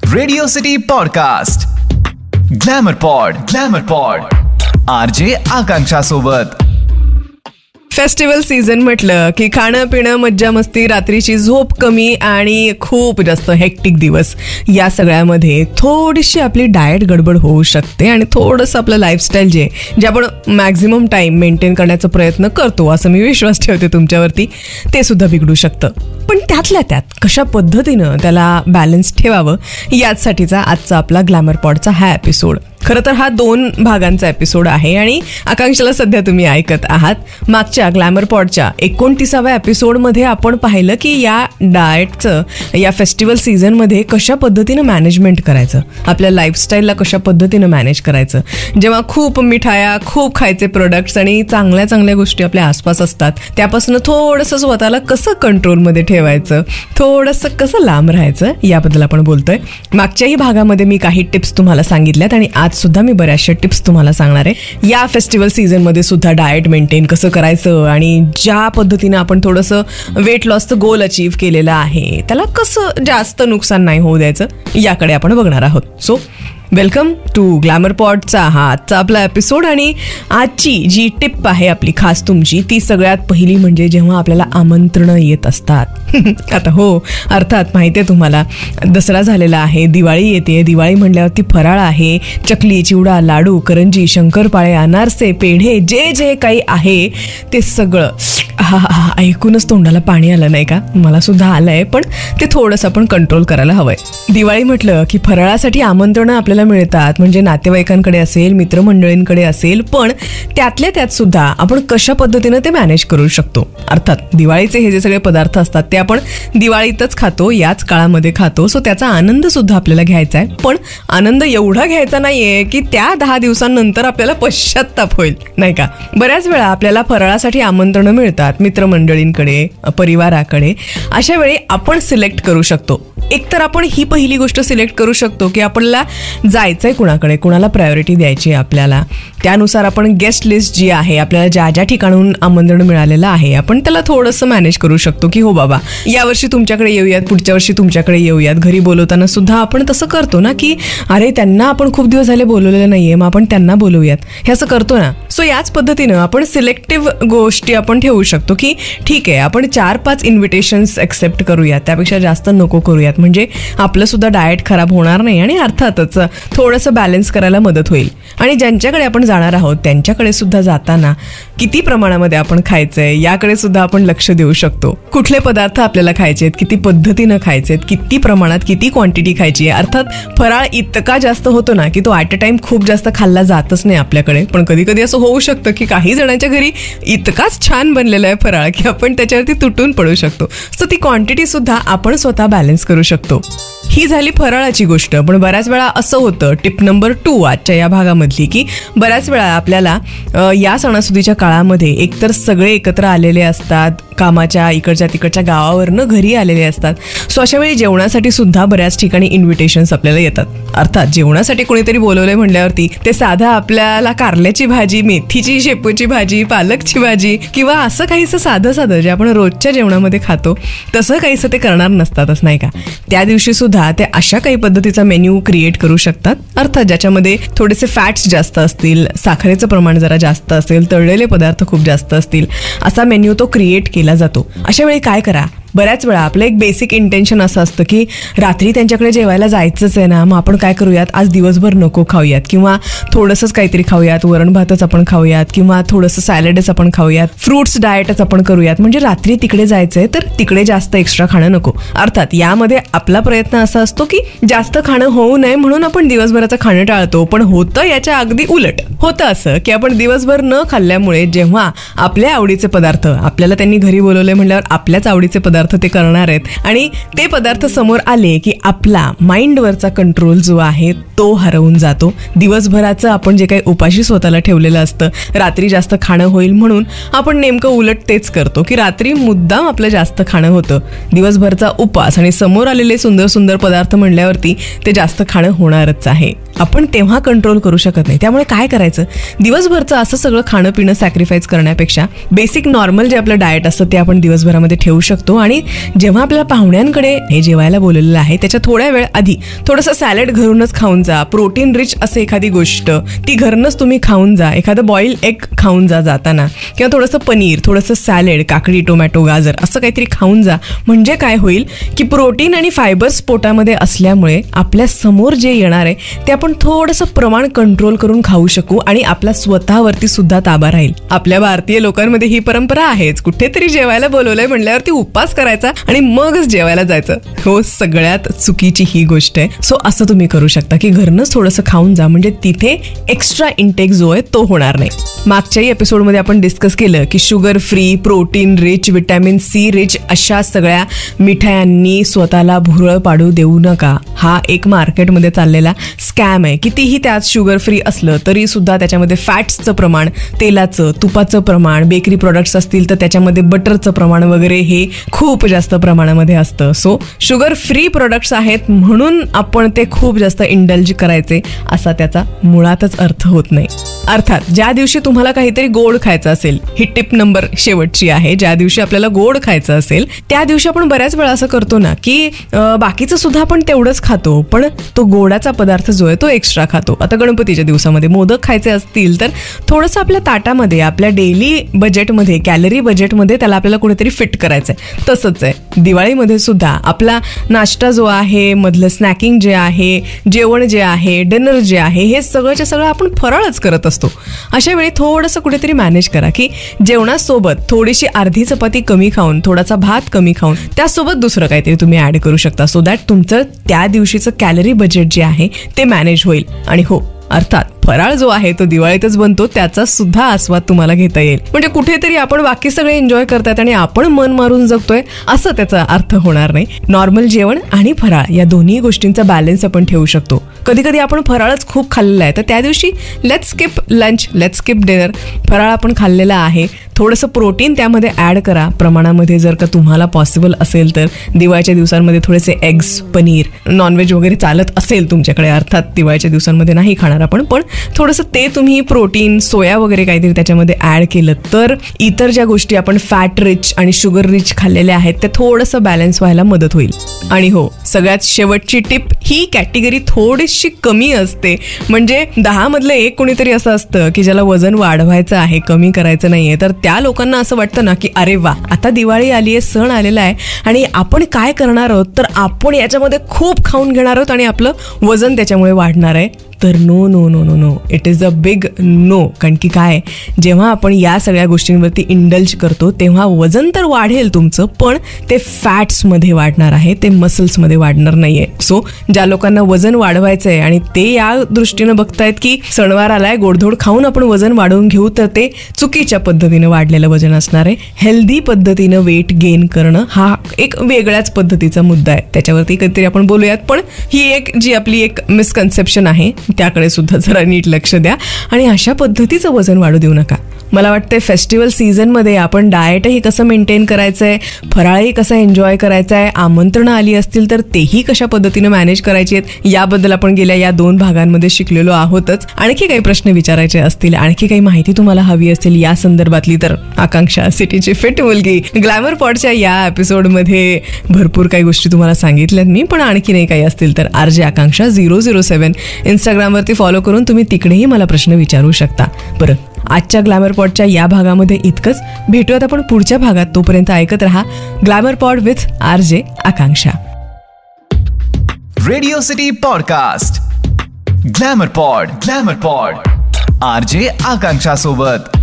Radio city podcast glamour pod RJ Akanksha सोबत. Festival season म्हटलं की खाणं पिणं मज्जा मस्ती, रात्रीची झोप कमी आणि खूप जास्त हेक्टिक दिवस, या सगळ्यामध्ये थोडीशी आपली डाएट गडबड होऊ शकते आणि थोडंसं आपलं लाईफस्टाईल जे आपण मॅक्झिमम टाइम मेंटेन करण्याचा प्रयत्न करतो, असं मी विश्वास ठेवते तुमच्यावरती, ते सुद्धा बिघडू शकतं. पण त्यातल्या त्यात कशा पद्धतीनं त्याला बॅलन्स ठेवावं, याचसाठीचा आजचा आपला ग्लॅमर पॉडचा हा एपिसोड. खरं तर हा 2 भागांचा एपिसोड आहे आणि आकांक्षाला सध्या तुम्ही ऐकत आहात. मागच्या ग्लॅमर पॉडच्या 29व्या एपिसोडमध्ये आपण पाहिलं की या डाएटचं या फेस्टिवल सीझनमध्ये कशा पद्धतीनं मॅनेजमेंट करायचं, आपल्या लाईफस्टाईलला कशा पद्धतीनं मॅनेज करायचं. जेव्हा खूप मिठाया, खूप खायचे प्रोडक्ट्स आणि चांगल्या चांगल्या गोष्टी आपल्या आसपास असतात, त्यापासून थोडंसं स्वतःला कसं कंट्रोलमध्ये ठेवायचं, थोडंसं कसं लांब राहायचं, याबद्दल आपण बोलतोय. मागच्याही भागामध्ये मी काही टिप्स तुम्हाला सांगितल्यात आणि आज सुद्धा मी बऱ्याचशा टिप्स तुम्हाला सांगणार आहे. या फेस्टिवल सीझन मध्ये सुद्धा डाएट मेंटेन कसं करायचं आणि ज्या पद्धतीनं आपण थोडंसं वेट लॉसचं गोल अचीव केलेलं आहे, त्याला कसं जास्त नुकसान नाही होऊ द्यायचं, याकडे आपण बघणार आहोत. सो वेलकम टू ग्लॅमर पॉडचा हा आजचा आपला एपिसोड. आणि आजची जी टिप आहे आपली खास तुमची, ती सगळ्यात पहिली म्हणजे जेव्हा आपल्याला आमंत्रणं येत असतात. आता हो, अर्थात माहिती आहे तुम्हाला, दसरा झालेला आहे, दिवाळी येते. दिवाळी म्हणल्यावरती फराळ आहे, चकली, चिवडा, लाडू, करंजी, शंकरपाळे, अनारसे, पेढे, जे जे काही आहे ते सगळं ऐकूनच तोंडाला पाणी आलं नाही का? मला सुद्धा आलंय, पण ते थोडंसं आपण कंट्रोल करायला हवंय. दिवाळी म्हटलं की फराळासाठी आमंत्रणं आपल्याला मिळतात, म्हणजे नातेवाईकांकडे असेल, मित्रमंडळींकडे असेल, पण त्यातल्या त्यात सुद्धा आपण कशा पद्धतीनं ते मॅनेज करू शकतो. अर्थात दिवाळीचे हे जे सगळे पदार्थ असतात ते आपण दिवाळीतच खातो, याच काळामध्ये खातो, सो त्याचा आनंद सुद्धा आपल्याला घ्यायचा आहे. पण आनंद एवढा घ्यायचा नाहीये की त्या 10 दिवसांनंतर आपल्याला पश्चात्ताप होईल, नाही का? बऱ्याच वेळा आपल्याला फराळासाठी आमंत्रणं मिळतात मित्रमंडळींकडे, परिवाराकडे. अशा वेळी आपण सिलेक्ट करू शकतो. एकतर आपण ही पहिली गोष्ट सिलेक्ट करू शकतो की आपल्याला जायचंय कुणाकडे, कुणाला प्रायोरिटी द्यायची आहे आपल्याला. त्यानुसार आपण गेस्ट लिस्ट जी आहे, आपल्याला ज्या ज्या ठिकाणून आमंत्रण मिळालेलं आहे, आपण त्याला थोडंसं मॅनेज करू शकतो की हो बाबा, यावर्षी तुमच्याकडे येऊयात, पुढच्या वर्षी तुमच्याकडे येऊयात. घरी बोलवताना सुद्धा आपण तसं करतो ना की अरे त्यांना आपण खूप दिवस झाले बोलवलेलं नाहीये, मग आपण त्यांना बोलवूयात, हे असं करतो ना. सो याच पद्धतीनं आपण सिलेक्टिव्ह गोष्टी आपण ठेवू शकतो की ठीक आहे, आपण 4-5 इन्व्हिटेशन्स एक्सेप्ट करूयात, त्यापेक्षा जास्त नको करूयात, म्हणजे आपलं सुद्धा डाएट खराब होणार नाही आणि अर्थातच थोडंसं बॅलन्स करायला मदत होईल. आणि ज्यांच्याकडे आपण जाणार आहोत त्यांच्याकडे सुद्धा जाताना किती प्रमाणामध्ये आपण खायचंय, याकडे सुद्धा आपण लक्ष देऊ शकतो. कुठले पदार्थ आपल्याला खायचे आहेत, किती पद्धतीनं खायचे आहेत, किती प्रमाणात, किती क्वांटिटी खायची आहे. अर्थात फराळ इतका जास्त होतो ना की तो ॲट अ टाइम खूप जास्त खाल्ला जातच नाही आपल्याकडे, पण कधी कधी असं होऊ शकतं की काही जणांच्या घरी इतकाच छान बनलेला आहे फराळ की आपण त्याच्यावरती तुटून पडू शकतो. सो ती क्वांटिटी सुद्धा आपण स्वतः बॅलन्स करू शकतो. ही झाली फराळाची गोष्ट. पण बऱ्याच वेळा असं होतं, टिप नंबर 2 आजच्या या भागामधली, की बऱ्याच वेळा आपल्याला या सणासुदीच्या काळामध्ये एकतर सगळे एकत्र आलेले असतात, कामाच्या इकडच्या तिकडच्या गावावरनं घरी आलेले असतात. सो अशा वेळी जेवणासाठी सुद्धा बऱ्याच ठिकाणी इन्व्हिटेशन्स आपल्याला येतात. अर्थात जेवणासाठी कोणीतरी बोलवलंय म्हणल्यावरती ते साधं आपल्याला कारल्याची भाजी, मेथीची, शेपूची भाजी, पालकची भाजी किंवा असं काहीसं साधं साधं जे आपण रोजच्या जेवणामध्ये खातो तसं काहीसं ते करणार नसतातच, नाही का? त्या दिवशी सुद्धा ते अशा काही पद्धतीचा मेन्यू क्रिएट करू शकतात, अर्थात ज्याच्यामध्ये थोडेसे फॅट्स जास्त असतील, साखरेचं प्रमाण जरा जास्त असेल, तळलेले पदार्थ खूप जास्त असतील, असा मेन्यू तो क्रिएट केला जातो. अशा वेळी काय करा, बऱ्याच वेळा आपलं एक बेसिक इंटेन्शन असं असतं की रात्री त्यांच्याकडे जेवायला जायचंच आहे ना, मग आपण काय करूयात, आज दिवसभर नको खाऊयात किंवा थोडंसंच काहीतरी खाऊयात, वरण भातच आपण खाऊयात किंवा थोडंसं सॅलडच आपण खाऊयात, फ्रुट्स डाएटच आपण करूयात, म्हणजे रात्री तिकडे जायचंय तर तिकडे जास्त एक्स्ट्रा खाणं नको. अर्थात यामध्ये आपला प्रयत्न असा असतो की जास्त खाणं होऊ नये म्हणून आपण दिवसभराचं खाणं टाळतो. पण होतं याच्या अगदी उलट. होतं असं की आपण दिवसभर न खाल्ल्यामुळे जेव्हा आपल्या आवडीचे पदार्थ, आपल्याला त्यांनी घरी बोलवले म्हणल्यावर आपल्याच आवडीचे पदार्थ ते करणार आहेत आणि ते पदार्थ समोर आले की आपला माइंडवरचा कंट्रोल जो आहे तो हरवून जातो. दिवसभराचं आपण जे काही उपाशी स्वतःला ठेवलेलं असतं, रात्री जास्त खाणं होईल म्हणून आपण नेमकं उलट तेच करतो की रात्री मुद्दाम आपलं जास्त खाणं होतं. दिवसभरचा उपास आणि समोर आलेले सुंदर सुंदर पदार्थ म्हणल्यावरती ते जास्त खाणं होणारच आहे. आपण तेव्हा कंट्रोल करू शकत नाही. त्यामुळे काय करायचं, दिवसभरचं असं सगळं खाणं पिणं सॅक्रिफाईस करण्यापेक्षा बेसिक नॉर्मल जे आपलं डाएट असतं ते आपण दिवसभरामध्ये ठेवू शकतो आणि जेव्हा आपल्याला पाहुण्यांकडे हे जेवायला बोललेलं आहे त्याच्या थोड्या वेळ आधी थोडंसं सॅलड घरूनच खाऊन जा, प्रोटीन रिच असं एखादी गोष्ट ती घरूनच तुम्ही खाऊन जा, एखादं बॉईल एग खाऊन जा जाताना, किंवा थोडंसं पनीर, थोडंसं सॅलड, काकडी, टोमॅटो, गाजर असं काहीतरी खाऊन जा. म्हणजे काय होईल की प्रोटीन आणि फायबर्स पोटामध्ये असल्यामुळे आपल्या समोर जे येणार आहे ते आपण थोडंसं प्रमाण कंट्रोल करून खाऊ शकू आणि आपल्या स्वतःवरती सुद्धा ताबा राहील. आपल्या भारतीय लोकांमध्ये ही परंपरा आहेच, कुठेतरी जेवायला बोलवलंय म्हणल्यावरती उपवास करायचा आणि मगच जेवायला जायचं. हो, सगळ्यात चुकीची ही गोष्ट आहे. सो असं तुम्ही करू शकता की घरनंच थोडंसं खाऊन जा, म्हणजे तिथे एक्स्ट्रा इंटेक जो आहे तो होणार नाही. मागच्याही एपिसोडमध्ये आपण डिस्कस केलं की sugar free, protein rich, vitamin C rich अशा सगळ्या मिठायांनी स्वतःला भुरळ पाडू देऊ नका. हा एक मार्केटमध्ये चाललेला स्कॅम आहे. कितीही त्यात शुगर फ्री असलं तरी सुद्धा त्याच्यामध्ये फॅट्सचं प्रमाण, तेलाचं, तुपाचं प्रमाण, बेकरी प्रोडक्ट्स असतील तर त्याच्यामध्ये बटरचं प्रमाण वगैरे हे खूप जास्त प्रमाणामध्ये असतं. सो शुगर फ्री प्रोडक्ट्स आहेत म्हणून आपण ते खूप जास्त इंडल्ज करायचे असा त्याचा मुळातच अर्थ होत नाही. अर्थात ज्या दिवशी तुम्हाला काहीतरी गोड खायचं असेल, ही टिप नंबर शेवटची आहे, ज्या दिवशी आपल्याला गोड खायचं असेल त्या दिवशी आपण बऱ्याच वेळा असं करतो ना की बाकीचं सुद्धा आपण तेवढंच खातो, पण तो गोडाचा पदार्थ जो आहे तो एक्स्ट्रा खातो. आता गणपतीच्या दिवसामध्ये मोदक खायचे असतील तर थोडंसं आपल्या ताटामध्ये, आपल्या डेली बजेटमध्ये, कॅलरी बजेटमध्ये त्याला आपल्याला कुठेतरी फिट करायचं आहे. तसंच आहे दिवाळीमध्ये सुद्धा आपला नाश्ता जो आहे, मधलं स्नॅकिंग जे आहे, जेवण जे आहे, डिनर जे आहे, हे सगळंच्या सगळं आपण फराळच करत असतो. अशा वेळी थोडंसं कुठेतरी मॅनेज करा की जेवणासोबत थोडीशी अर्धी चपाती कमी खाऊन, थोडासा भात कमी खाऊन त्यासोबत दुसरं काहीतरी तुम्ही ऍड करू शकता, सो दॅट तुमचं त्या दिवशीचं कॅलरी बजेट जे आहे ते मॅनेज होईल. आणि हो, अर्थात फराळ जो आहे तो दिवाळीतच बनतो, त्याचा सुद्धा आस्वाद तुम्हाला घेता येईल. म्हणजे कुठेतरी आपण बाकी सगळे एन्जॉय करतात आणि आपण मन मारून जगतोय असं त्याचा अर्थ होणार नाही. नॉर्मल जेवण आणि फराळ या दोन्ही गोष्टींचा बॅलन्स आपण ठेवू शकतो. कधी कधी आपण फराळच खूप खाल्लेला आहे तर त्या दिवशी let's skip lunch, let's skip dinner. फराळ आपण खाल्लेला आहे, थोडंसं प्रोटीन त्यामध्ये ऍड करा प्रमाणामध्ये जर का तुम्हाला पॉसिबल असेल तर. दिवाळीच्या दिवसांमध्ये थोडेसे एग्स, पनीर, नॉनव्हेज वगैरे चालत असेल तुमच्याकडे, अर्थात दिवाळीच्या दिवसांमध्ये नाही खाणार आपण, पण थोडंसं ते तुम्ही प्रोटीन, सोया वगैरे काहीतरी त्याच्यामध्ये ऍड केलं तर इतर ज्या गोष्टी आपण फॅट रिच आणि शुगर रिच खाल्लेल्या आहेत त्या थोडंसं बॅलन्स व्हायला मदत होईल. आणि हो, सगळ्यात शेवटची टिप, ही कॅटेगरी थोडीशी कमी असते. म्हणजे 10 मधलं एक कोणीतरी असं असतं की ज्याला वजन वाढवायचं आहे, कमी करायचं नाहीये, तर त्या लोकांना असं वाटतं ना की अरे वा, आता दिवाळी आली आहे, सण आलेला आहे आणि आपण काय करणार आहोत तर आपण याच्यामध्ये खूप खाऊन घेणार आहोत आणि आपलं वजन त्याच्यामुळे वाढणार आहे. तर no no no no no, it is a big no. कारण की काय, जेव्हा आपण या सगळ्या गोष्टींवरती इंडल्ज करतो तेव्हा वजन तर वाढेल तुमचं, पण ते फॅट्समध्ये वाढणार आहे, ते मसल्समध्ये वाढणार नाहीये. सो ज्या लोकांना वजन वाढवायचं आहे आणि ते या दृष्टीनं बघतायत की सणवार आलाय, गोडधोड खाऊन आपण वजन वाढवून घेऊ, तर ते चुकीच्या पद्धतीनं वाढलेलं वजन असणार आहे. हेल्दी पद्धतीनं वेट गेन करणं हा एक वेगळ्याच पद्धतीचा मुद्दा आहे, त्याच्यावरती कधीतरी आपण बोलूयात. पण ही एक जी आपली एक मिसकन्सेप्शन आहे त्याकडे सुद्धा जरा नीट लक्ष द्या आणि अशा पद्धतीचं वजन वाढू देऊ नका. मला वाटतंय फेस्टिवल सीझनमध्ये आपण डाएटही कसं मेंटेन करायचंय, फराळही कसं एन्जॉय करायचं आहे, आमंत्रणं आली असतील तर तेही कशा पद्धतीनं मॅनेज करायची आहेत याबद्दल आपण गेल्या या 2 भागांमध्ये शिकलेलो आहोतच. आणखी काही प्रश्न विचारायचे असतील, आणखी काही माहिती तुम्हाला हवी असेल या संदर्भातली, तर आकांक्षा सिटीची फिट मुलगी ग्लॅमर पॉडच्या या एपिसोडमध्ये भरपूर काही गोष्टी तुम्हाला सांगितल्यात मी, पण आणखी नाही काही असतील तर RJ आकांक्षा 007 इंस्टाग्रामवरती फॉलो करून तुम्ही तिकडेही मला प्रश्न विचारू शकता. बरं, आजच्या ग्लॅमर पॉडच्या या भागामध्ये इतकंच. भेटूयात आपण पुढच्या भागात. तोपर्यंत ऐकत रहा glamour pod with RJ Akanksha. Radio city podcast glamour pod RJ आकांक्षा सोबत.